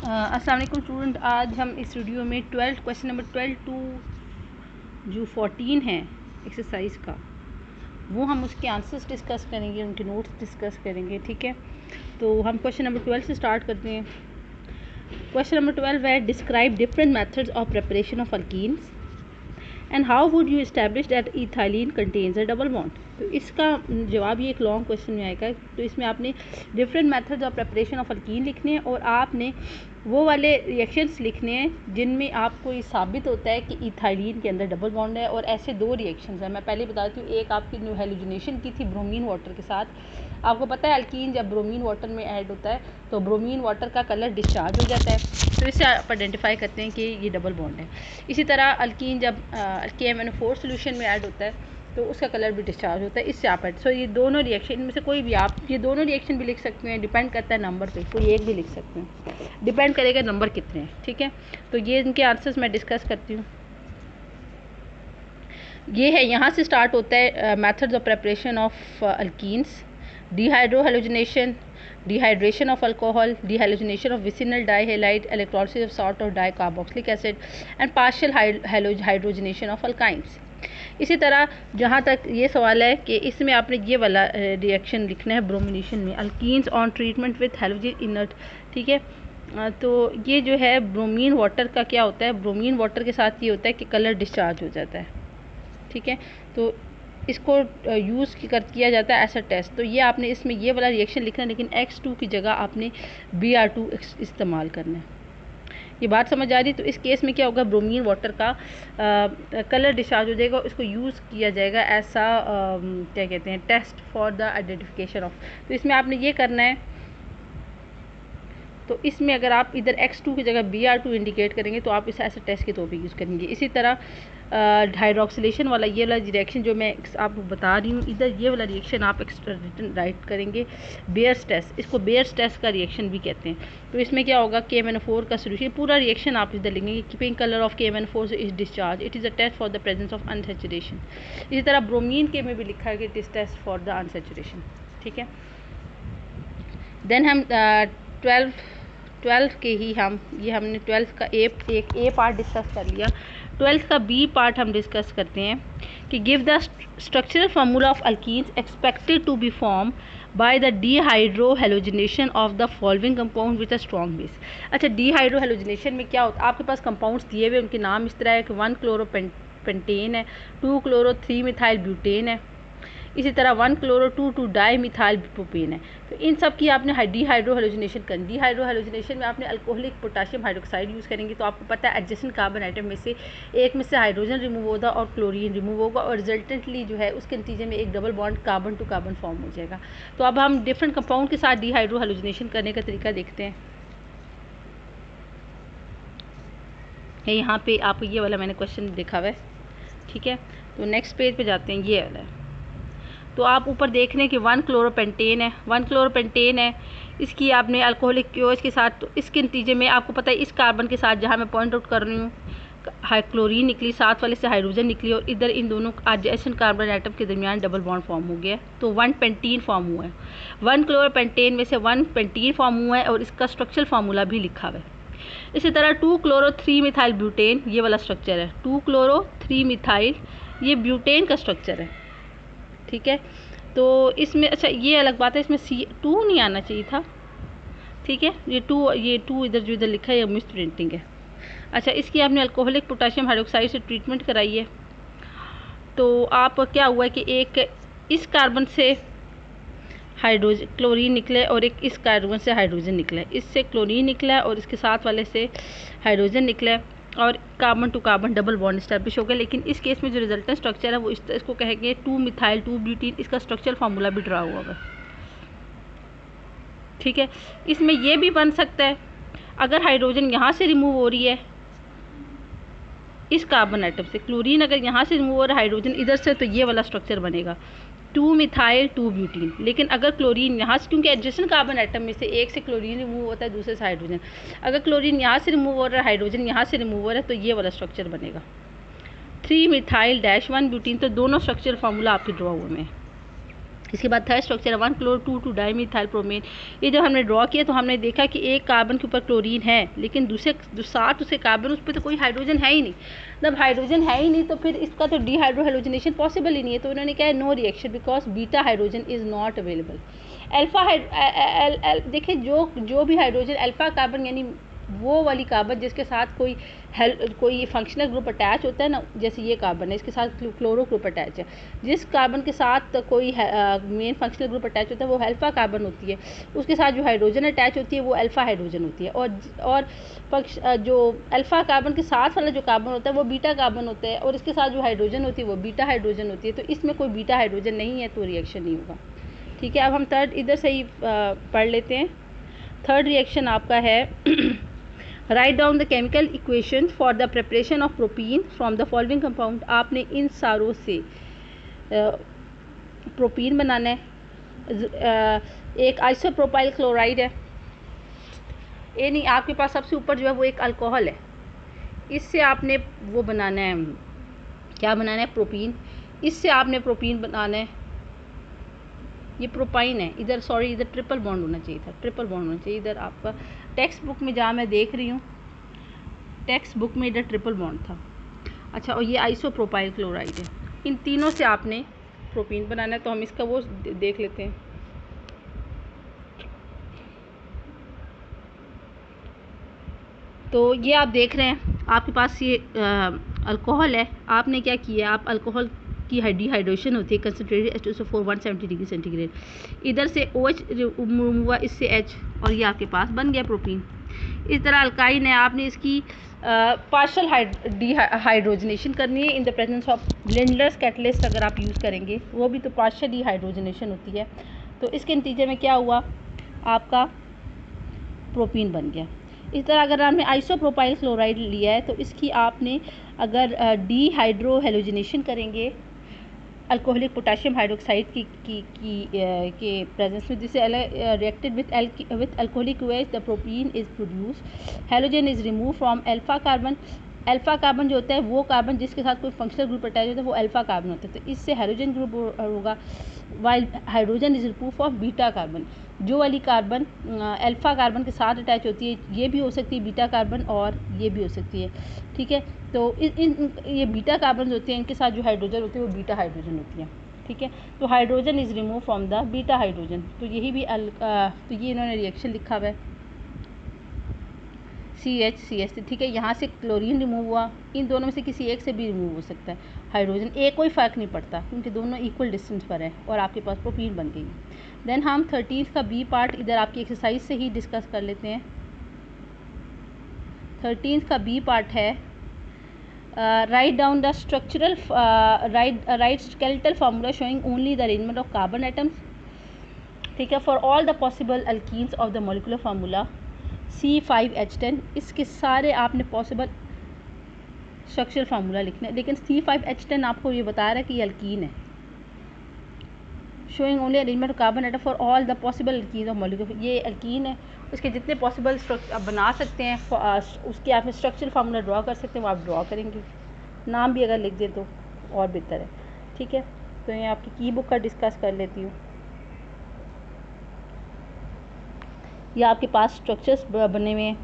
अस्सलाम वालेकुम स्टूडेंट, आज हम इस वीडियो में क्वेश्चन नंबर 12 टू जो 14 है एक्सरसाइज का, वो हम उसके आंसर्स डिस्कस करेंगे, उनके नोट्स डिस्कस करेंगे। ठीक है, तो हम क्वेश्चन नंबर 12 से स्टार्ट करते हैं। क्वेश्चन नंबर 12 है describe different methods of preparation of alkenes and how would you establish that ethylene contains a double bond. तो इसका जवाब ये एक लॉन्ग क्वेश्चन में आएगा। तो इसमें आपने different methods of preparation of alkyne लिखने हैं और आपने वो वाले रिएक्शंस लिखने हैं जिनमें आपको ये साबित होता है कि इथाइलिन के अंदर डबल बॉन्ड है। और ऐसे दो रिएक्शंस हैं, मैं पहले बताती हूँ। एक आपकी न्यू हेलोजिनेशन की थी ब्रोमीन वाटर के साथ। आपको पता है अल्कीन जब ब्रोमीन वाटर में ऐड होता है तो ब्रोमीन वाटर का कलर डिस्चार्ज हो जाता है, तो इससे आप आइडेंटिफाई करते हैं कि ये डबल बॉन्ड है। इसी तरह अल्कीन जब KMnO4 सोल्यूशन में ऐड होता है तो उसका कलर भी डिस्चार्ज होता है, इससे आप ऐड। सो ये दोनों रिएक्शन, इनमें से कोई भी आप ये दोनों रिएक्शन भी लिख सकते हैं, डिपेंड करता है नंबर पे। कोई एक भी लिख सकते हैं, डिपेंड करेगा नंबर कितने हैं। ठीक है, तो ये इनके आंसर्स मैं डिस्कस करती हूँ। ये है, यहाँ से स्टार्ट होता है methods of preparation of alkenes. Dehydrohalogenation, dehydration of alcohol, dehalogenation of vicinal dihalide, electrolysis of salt और dicarboxylic acid and partial hydrogenation of alkynes. इसी तरह जहाँ तक ये सवाल है कि इसमें आपने ये वाला रिएक्शन लिखना है ब्रोमिनेशन में, alkenes on treatment with halogen inert. ठीक है, तो ये जो है ब्रोमीन वाटर का क्या होता है, ब्रोमीन वाटर के साथ ये होता है कि कलर डिस्चार्ज हो जाता है। ठीक है, तो इसको यूज़ किया जाता है ऐसा टेस्ट। तो ये आपने इसमें ये वाला रिएक्शन लिखना है, लेकिन X2 की जगह आपने Br2 इस्तेमाल करना है। ये बात समझ आ रही? तो इस केस में क्या होगा, ब्रोमीन वाटर का कलर डिस्चार्ज हो जाएगा, इसको यूज़ किया जाएगा ऐसा क्या कहते हैं, test for the identification of. तो इसमें आपने ये करना है, तो इसमें अगर आप इधर X2 की जगह Br2 इंडिकेट करेंगे तो आप इसे ऐसे टेस्ट के तौर पे यूज़ करेंगे। इसी तरह हाइड्रोक्सिलेशन वाला ये वाला रिएक्शन जो मैं आपको बता रही हूँ, इधर ये वाला रिएक्शन आप रिटन राइट करेंगे बेयर्स टेस्ट। इसको बेयर्स टेस्ट का रिएक्शन भी कहते हैं। तो इसमें क्या होगा, KMnO4 का सोल्यूशन, पूरा रिएक्शन आप इधर लिखेंगे कि pink colour of KMnO4 is discharge, it is a test for the presence of unsaturation. इसी तरह ब्रोमीन के में भी लिखा है कि it is test for the unsaturation. ठीक है, देन हम 12 के ही हमने 12 का एक ए पार्ट डिस्कस कर लिया। 12 का बी पार्ट हम डिस्कस करते हैं कि give the structural formula of alkenes expected to be form by the dehydrohalogenation of the following compound with a strong base. अच्छा, डीहाइड्रोहेलोजिनेशन में क्या होता है, आपके पास कंपाउंड्स दिए हुए, उनके नाम इस तरह है कि 1-क्लोरोपेंटेन है, 2-क्लोरो-3-मिथाइल-ब्यूटेन है, इसी तरह 1-क्लोरो-2-2-डाई-मिथाइल-प्रोपेन है। तो इन सब की आपने डीहाइड्रोहेलोजिनेशन करनी। डीहाइड्रोहेलोजिनेशन में आपने अल्कोहलिक पोटाशियम हाइड्रोक्साइड यूज़ करेंगे, तो आपको पता है एडजेसेंट कार्बन आइटम में से एक में से हाइड्रोजन रिमूव होगा और क्लोरीन रिमूव होगा, और रिजल्टेंटली जो है उसके नतीजे में एक double bond carbon to carbon form हो जाएगा। तो अब हम डिफरेंट कंपाउंड के साथ डीहाइड्रोहेलोजिनेशन करने का तरीका देखते हैं। यहाँ पे आपको ये वाला मैंने क्वेश्चन देखा हुआ है। ठीक है, तो नेक्स्ट पेज पे जाते हैं, ये वाला है। तो आप ऊपर देख रहे हैं कि 1-क्लोरोपेंटेन है, 1-क्लोरोपेंटेन है, इसकी आपने अल्कोहलिक क्योज के साथ, तो इसके नतीजे में आपको पता है इस कार्बन के साथ जहाँ मैं पॉइंट आउट कर रही हूँ क्लोरीन निकली, साथ वाले से हाइड्रोजन निकली, और इधर इन दोनों एडजेसेंट कार्बन आइटम के दरमियान डबल बॉन्ड फॉर्म हो गया, तो 1 पेंटीन फॉर्म हुआ है। 1-क्लोरोपेंटेन में से 1 पेंटीन फॉर्म हुआ है और इसका स्ट्रक्चरल फार्मूला भी लिखा हुआ है। इसी तरह 2-क्लोरो-3-मिथाइल-ब्यूटेन, ये वाला स्ट्रक्चर है, 2-क्लोरो-3-मिथाइल, ये ब्यूटेन का स्ट्रक्चर है। ठीक है, तो इसमें अच्छा ये अलग बात है, इसमें C2 नहीं आना चाहिए था। ठीक है, ये टू इधर जो इधर लिखा है ये मिस प्रिंटिंग है। अच्छा, इसकी आपने अल्कोहलिक पोटाशियम हाइड्रोक्साइड से ट्रीटमेंट कराई है, तो आप क्या हुआ है कि एक इस कार्बन से हाइड्रोजन क्लोरीन निकले और एक इस कार्बन से हाइड्रोजन निकला है, इससे क्लोरीन निकला है और इसके साथ वाले से हाइड्रोजन निकला है, और carbon to carbon double bond establish हो गया। लेकिन इस केस में जो रिजल्टेंट स्ट्रक्चर है वो इसको कहेंगे 2-मिथाइल-2-ब्यूटीन, इसका स्ट्रक्चरल फार्मूला भी ड्रा हुआ है। ठीक है, इसमें ये भी बन सकता है अगर हाइड्रोजन यहाँ से रिमूव हो रही है इस कार्बन आइटम से, क्लोरीन अगर यहाँ से रिमूव हो रहा है हाइड्रोजन इधर से, तो ये वाला स्ट्रक्चर बनेगा 2-मिथाइल-2-ब्यूटीन। लेकिन अगर क्लोरीन यहाँ से, क्योंकि एडजेसेंट कार्बन आइटम में से एक से क्लोरीन रिमूव होता है, दूसरे से हाइड्रोजन, अगर क्लोरीन यहाँ से रिमूव हो रहा है, हाइड्रोजन यहाँ से रिमूव हो रहा है, तो ये वाला स्ट्रक्चर बनेगा 3-मिथाइल-1-ब्यूटीन। तो दोनों स्ट्रक्चर फार्मूला आपके ड्रॉ हुए में। इसके बाद थर्ड स्ट्रक्चर है 1 क्लोर 2 डाइमिथाइल ब्रोमीन। ये जब हमने ड्रॉ किया तो हमने देखा कि एक कार्बन के ऊपर क्लोरीन है, लेकिन दूसरे जो साथ उसे कार्बन उस पर तो कोई हाइड्रोजन है ही नहीं। जब हाइड्रोजन है ही नहीं तो फिर इसका तो डीहाइड्रो हेलोजनेशन पॉसिबल ही नहीं है। तो उन्होंने कहा no reaction because beta hydrogen is not available. देखिए जो भी हाइड्रोजन अल्फा कार्बन यानी वो वाली कार्बन जिसके साथ कोई फंक्शनल ग्रुप अटैच होता है ना, जैसे ये कार्बन है इसके साथ क्लोरो ग्रुप अटैच है। जिस कार्बन के साथ कोई मेन फंक्शनल ग्रुप अटैच होता है वो अल्फा कार्बन होती है, उसके साथ जो हाइड्रोजन अटैच होती है वो अल्फा हाइड्रोजन होती है। और जो अल्फा कार्बन के साथ वाला जो कार्बन होता है वो बीटा कार्बन होता है, और इसके साथ जो हाइड्रोजन होती है वो बीटा हाइड्रोजन होती है। तो इसमें कोई बीटा हाइड्रोजन नहीं है तो रिएक्शन नहीं होगा। ठीक है, अब हम थर्ड इधर से ही पढ़ लेते हैं। थर्ड रिएक्शन आपका है write down the chemical equation for the preparation of propene from the following compound. आपने इन सारों से प्रोपीन बनाना है। एक आइसोप्रोपाइल क्लोराइड है, ये नहीं, आपके पास सबसे ऊपर जो है वो एक अल्कोहल है, इससे आपने वो बनाना है, क्या बनाना है, प्रोपीन। इससे आपने प्रोपीन बनाना है, ये प्रोपाइन है। इधर सॉरी इधर ट्रिपल बॉन्ड होना चाहिए था, ट्रिपल बॉन्ड होना चाहिए। इधर आपका टेक्स्ट बुक में जहाँ मैं देख रही हूँ टेक्स्ट बुक में इधर ट्रिपल बॉन्ड था। अच्छा, और ये आइसोप्रोपाइल क्लोराइड है। इन तीनों से आपने प्रोपीन बनाना है। तो हम इसका वो देख लेते हैं। तो ये आप देख रहे हैं आपके पास ये अल्कोहल है। आपने क्या किया, आप अल्कोहल की डिहाइड्रेशन होती है, कंसनट्रेटेड H2SO4 170 डिग्री सेंटीग्रेड। इधर से OH रिमूव हुआ, इससे H, और ये आपके पास बन गया प्रोपीन। इस तरह अल्काइन है, आपने इसकी पार्शल हाइड्रोजनेशन करनी है in the presence of Lindlar's catalyst. अगर आप यूज़ करेंगे वो भी तो पार्शल डिहाइड्रोजनेशन होती है। तो इसके नतीजे में क्या हुआ, आपका प्रोपीन बन गया। इस तरह अगर आपने आइसोप्रोपाइल क्लोराइड लिया है तो इसकी आपने अगर डीहाइड्रो हेलोजनेशन करेंगे अल्कोहलिक पोटेशियम हाइड्रोक्साइड के प्रेजेंस में, जिसे रिएक्टेड विथ अल्कोहलिक वेज the propene is produce, halogen is remove from alpha carbon. Alpha carbon जो होता है वो कार्बन जिसके साथ कोई फंक्शनल ग्रुप अटैच होता है वो अल्फा कार्बन होता है, तो इससे हाइड्रोजन ग्रुप होगा। While hydrogen is remove of beta carbon, जो वाली कार्बन अल्फा कार्बन के साथ अटैच होती है ये भी हो सकती है बीटा कार्बन, और ये भी हो सकती है। ठीक है, तो ये बीटा कार्बन होते हैं, इनके साथ जो हाइड्रोजन होती है वो बीटा हाइड्रोजन होती है। ठीक है, तो hydrogen is remove from the beta hydrogen. तो यही भी तो ये इन्होंने रिएक्शन लिखा हुआ है CH ठीक है। यहाँ से क्लोरीन रिमूव हुआ, इन दोनों में से किसी एक से भी रिमूव हो सकता है हाइड्रोजन, एक कोई फ़र्क नहीं पड़ता क्योंकि दोनों इक्वल डिस्टेंस पर है, और आपके पास प्रोपीन बन गई। देन हम 13 का बी पार्ट इधर आपकी एक्सरसाइज से ही डिस्कस कर लेते हैं। 13 का बी पार्ट है write down the structural right skeletal formula showing only the arrangement of carbon atoms. ठीक है, for all the possible alkenes of the molecular formula C5H10। इसके सारे आपने पॉसिबल स्ट्रक्चरल फार्मूला लिखना है, लेकिन C5H10 आपको ये बता रहा है कि ये अल्कीन है। Showing only arrangement of carbon atom for all the possible alkyne of molecule, ये अल्कीन है। उसके जितने पॉसिबल आप बना सकते हैं उसके आप स्ट्रक्चरल फार्मूला ड्रॉ कर सकते हैं, वो आप ड्रॉ करेंगे। नाम भी अगर लिख दें तो और बेहतर है। ठीक है, तो ये आपकी की बुक का डिस्कस कर लेती हूँ। ये आपके पास स्ट्रक्चर्स बने हुए हैं।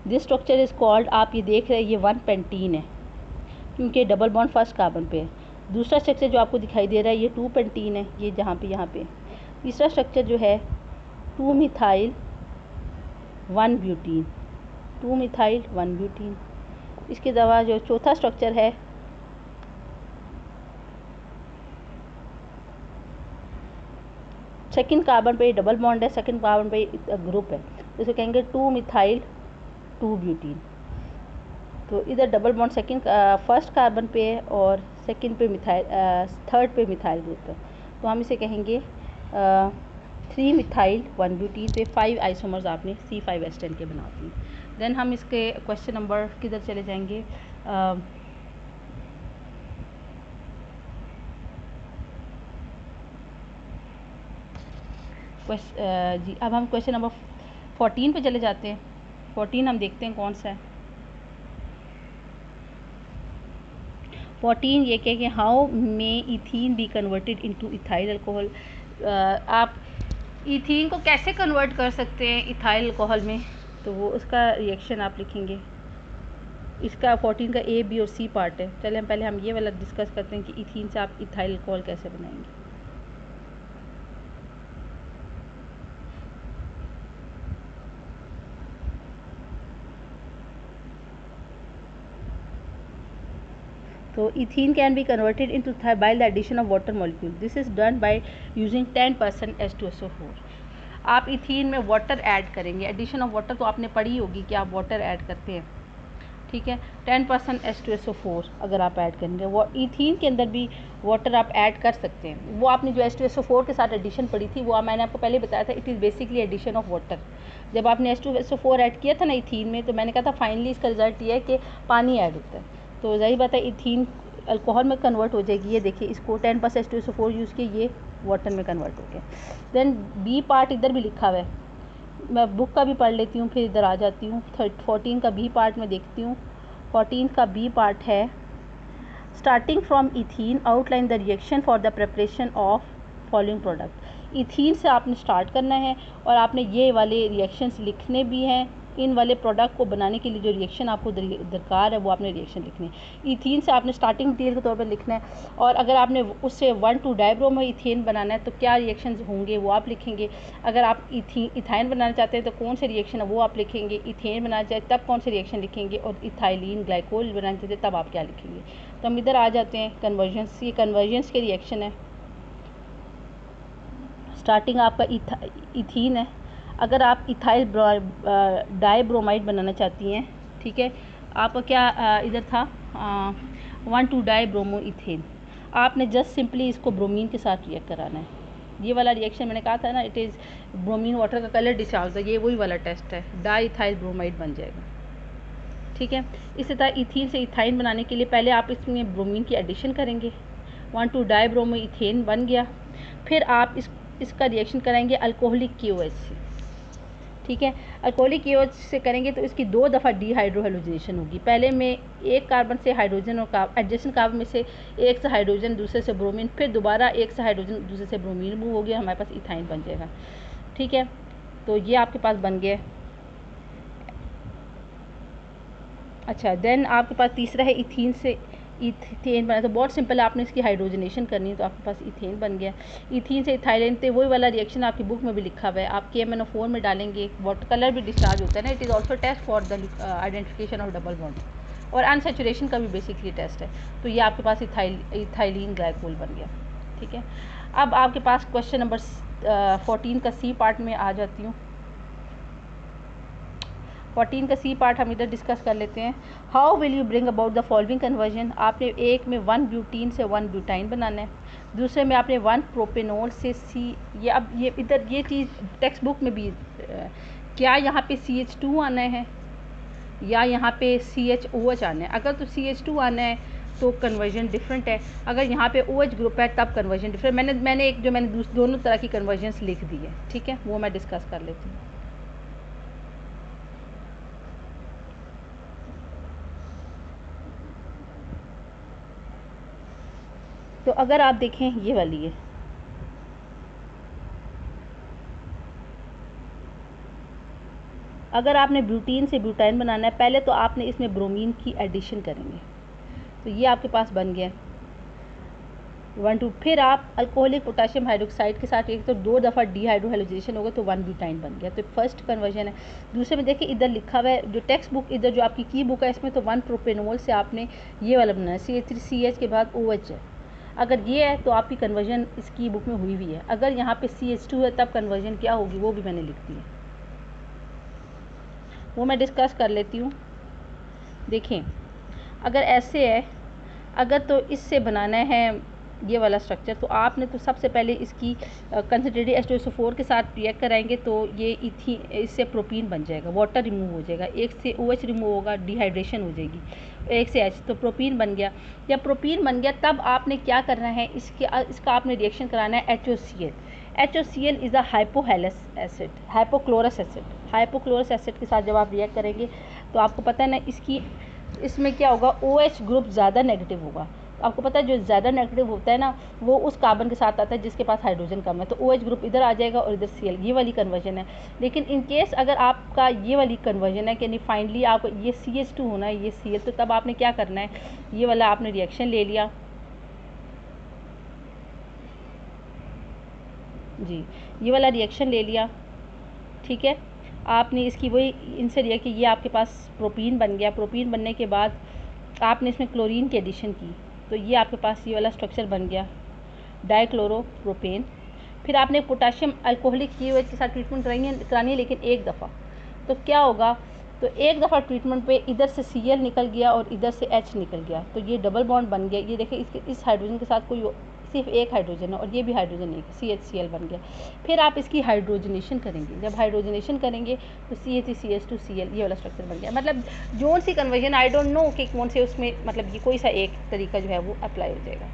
दिस स्ट्रक्चर इज़ कॉल्ड, आप ये देख रहे हैं ये 1 पेंटीन है क्योंकि डबल बॉन्ड फर्स्ट कार्बन पे है। दूसरा स्ट्रक्चर जो आपको दिखाई दे रहा है ये 2 पेंटीन है, ये जहाँ पे यहाँ पे। तीसरा स्ट्रक्चर जो है 2 मिथाइल 1 ब्यूटीन, 2 मिथाइल 1 ब्यूटीन। इसके अलावा जो चौथा स्ट्रक्चर है सेकंड कार्बन पे डबल बॉन्ड है, सेकंड कार्बन पे ग्रुप है, जैसे कहेंगे 2 मिथाइल 2 ब्यूटीन। तो इधर double bond second first carbon पे है और सेकंड पे मिथाइल थर्ड पे मिथाइल ग्रुप है, तो हम इसे कहेंगे 3 मिथाइल 1 ब्यूटीन पे 5 आइसोमर्स आपने C5H10 के बनाते हैं। देन हम इसके क्वेश्चन नंबर किधर चले जाएंगे, जी अब हम क्वेश्चन नंबर 14 पे चले जाते हैं। 14 हम देखते हैं कौन सा है। 14 ये कह कि how may ethene be converted into ethyl alcohol. आप इथीन को कैसे कन्वर्ट कर सकते हैं इथाइल अल्कोहल में, तो वो उसका रिएक्शन आप लिखेंगे। इसका 14 का ए, बी और सी पार्ट है। चले पहले हम ये वाला डिस्कस करते हैं कि इथीन से आप इथाइल अल्कोहल कैसे बनाएंगे। So ethene can be converted into by the addition of water molecule. This is done by using 10% H2SO4. आप इथीन में वाटर ऐड करेंगे, एडिशन ऑफ वाटर तो आपने पढ़ी होगी कि आप वाटर ऐड करते हैं, ठीक है। 10% H2SO4 अगर आप ऐड करेंगे, वो इथीन के अंदर भी वाटर आप ऐड कर सकते हैं। वो आपने जो H2SO4 के साथ एडिशन पढ़ी थी, वो मैंने आपको पहले बताया था, it is basically addition of water. जब आपने H2SO4 ऐड किया था ना इथीन में, तो मैंने कहा था फाइनली इसका रिजल्ट ये है कि पानी ऐड होता है। तो जाहिर बात है इथीन अल्कोहल में कन्वर्ट हो जाएगी। ये देखिए, इसको 10% H2SO4 यूज़ किए, ये वाटर में कन्वर्ट हो गया। देन बी पार्ट इधर भी लिखा हुआ है, मैं बुक का भी पढ़ लेती हूँ, फिर इधर आ जाती हूँ। 14 का बी पार्ट में देखती हूँ। 14 का बी पार्ट है, starting from ethene outline the reaction for the preparation of following product. Ethene से आपने स्टार्ट करना है और आपने ये वाले रिएक्शंस लिखने भी हैं। इन वाले प्रोडक्ट को बनाने के लिए जो रिएक्शन आपको दरकार है, वो आपने रिएक्शन लिखने हैं। इथीन से आपने स्टार्टिंग मटीरियल के तौर पर लिखना है, और अगर आपने उससे 1,2-डाइब्रोमो इथेन बनाना है तो क्या रिएक्शंस होंगे वो आप लिखेंगे। अगर आप इथाइन बनाना चाहते हैं तो कौन से रिएक्शन है वो आप लिखेंगे। इथेन बनाना चाहते तब कौन से रिएक्शन लिखेंगे, और इथाइलिन ग्लाइकोल बनाना चाहते तब आप क्या लिखेंगे। तो हम इधर आ जाते हैं कन्वर्जन्स। ये कन्वर्जन्स के रिएक्शन है। स्टार्टिंग आपका इथीन है। अगर आप इथाइल डाइब्रोमाइड बनाना चाहती हैं, ठीक है, आपका क्या इधर था 1,2-डाइब्रोमो इथेन। आपने जस्ट सिंपली इसको ब्रोमीन के साथ रिएक्ट कराना है। ये वाला रिएक्शन मैंने कहा था ना, इट इज़ ब्रोमीन वाटर का कलर डिस्चार्ज है, ये वही वाला टेस्ट है, डाइथाइल ब्रोमाइड बन जाएगा, ठीक है। इसी तरह इथीन से इथाइन बनाने के लिए पहले आप इसमें ब्रोमीन की एडिशन करेंगे, 1,2-डाइब्रोमो इथेन बन गया। फिर आप इसका रिएक्शन कराएंगे अल्कोहलिक KOH से, ठीक है। अल्कोहलिक KOH से करेंगे तो इसकी 2 दफ़ा डीहाइड्रोहेलोजिनेशन होगी। पहले में एक कार्बन से हाइड्रोजन और एडजेसेंट कार्बन में से एक से हाइड्रोजन, दूसरे से ब्रोमीन, फिर दोबारा एक से हाइड्रोजन दूसरे से ब्रोमीन रिमूव हो गया, हमारे पास इथाइन बन जाएगा, ठीक है। तो ये आपके पास बन गया। अच्छा, देन आपके पास तीसरा है इथीन से इथेन बना। तो बहुत सिंपल है, आपने इसकी हाइड्रोजनेशन करनी है, तो आपके पास इथेन बन गया। इथीन से इथाइलिन, तो वही वाला रिएक्शन आपकी बुक में भी लिखा हुआ है, आप KMnO4 में डालेंगे, वाटर कलर भी डिस्चार्ज होता है ना। It is also test for the identification of double bond, और अनसेचुरेशन का भी बेसिकली टेस्ट है। तो ये आपके पास इथाइलिन ग्लाइकोल बन गया, ठीक है। अब आपके पास क्वेश्चन नंबर 14 का सी पार्ट में आ जाती हूँ। 14 का सी पार्ट हम इधर डिस्कस कर लेते हैं। How will you bring about the following conversion. आपने एक में 1 ब्यूटीन से 1 ब्यूटाइन बनाना है, दूसरे में आपने 1 प्रोपेनॉल से सी। ये अब ये इधर ये चीज़ टेक्स्ट बुक में भी क्या यहाँ पे CH2 आना है या यहाँ पे CHOH आना है। अगर तो CH2 आना है तो कन्वर्जन डिफरेंट है, अगर यहाँ पे OH ग्रुप है तब कन्वर्जन डिफरेंट। मैंने दोनों तरह की कन्वर्जन्स लिख दी है, ठीक है, वो मैं डिस्कस कर लेती हूँ। तो अगर आप देखें ये वाली है, अगर आपने ब्यूटीन से ब्यूटाइन बनाना है, पहले तो आपने इसमें ब्रोमीन की एडिशन करेंगे, तो ये आपके पास बन गया 1 2। फिर आप अल्कोहलिक पोटाशियम हाइड्रोक्साइड के साथ एक तो 2 दफ़ा डीहाइड्रोहेलोजिनेशन होगा, तो 1 ब्यूटाइन बन गया। तो फर्स्ट कन्वर्जन है। दूसरे में देखिए इधर लिखा हुआ है, जो टेक्स्ट बुक इधर जो आपकी की बुक है, इसमें तो 1 प्रोपेनॉल से आपने ये वाला बनाना है, CH3CH के बाद OH है। अगर ये है तो आपकी कन्वर्जन इसकी बुक में हुई हुई है। अगर यहाँ पे CH2 है तब कन्वर्जन क्या होगी वो भी मैंने लिख दी है, वो मैं डिस्कस कर लेती हूँ। देखें, अगर ऐसे है, अगर तो इससे बनाना है ये वाला स्ट्रक्चर, तो आपने तो सबसे पहले इसकी कंसनट्रेटेड H2SO4 के साथ रिएक्ट कराएंगे, तो ये इससे प्रोपीन बन जाएगा, वाटर रिमूव हो जाएगा, एक से OH रिमूव होगा, डिहाइड्रेशन हो जाएगी, एक से H, तो प्रोपीन बन गया। जब प्रोपीन बन गया तब आपने क्या करना है, इसका आपने रिएक्शन कराना है HOCl। HOCl is a hypohalous acid, hypochlorous acid. Hypochlorous acid के साथ जब आप रिएक्ट करेंगे तो आपको पता है ना, इसमें क्या होगा, OH ग्रुप ज़्यादा नेगेटिव होगा, आपको पता है जो ज़्यादा नेगेटिव होता है ना वो उस कार्बन के साथ आता है जिसके पास हाइड्रोजन कम है, तो OH ग्रुप इधर आ जाएगा और इधर Cl, ये वाली कन्वर्जन है। लेकिन इन केस अगर आपका ये वाली कन्वर्जन है कि फाइनली आप ये CH2 होना है ये Cl, तो तब आपने क्या करना है, ये वाला आपने रिएक्शन ले लिया जी, ये वाला रिएक्शन ले लिया, ठीक है। आपने इसकी वही इनसे लिया कि ये आपके पास प्रोपीन बन गया। प्रोपीन बनने के बाद आपने इसमें क्लोरीन की एडिशन की, तो ये आपके पास ये वाला स्ट्रक्चर बन गया डाइक्लोरोप्रोपेन। फिर आपने पोटाशियम अल्कोहलिक KOH के साथ ट्रीटमेंट करानी है, लेकिन एक दफ़ा। तो क्या होगा, तो एक दफ़ा ट्रीटमेंट पे इधर से Cl निकल गया और इधर से H निकल गया, तो ये डबल बॉन्ड बन गया। ये देखिए इस हाइड्रोजन के साथ कोई सिर्फ एक हाइड्रोजन है और ये भी हाइड्रोजन एक, CHCl बन गया। फिर आप इसकी हाइड्रोजनेशन करेंगे, जब हाइड्रोजनेशन करेंगे तो CH3CH2Cl ये वाला स्ट्रक्चर बन गया। मतलब zone C conversion I don't know कि कौन से उसमें मतलब ये कोई सा एक तरीका जो है वो अप्लाई हो जाएगा।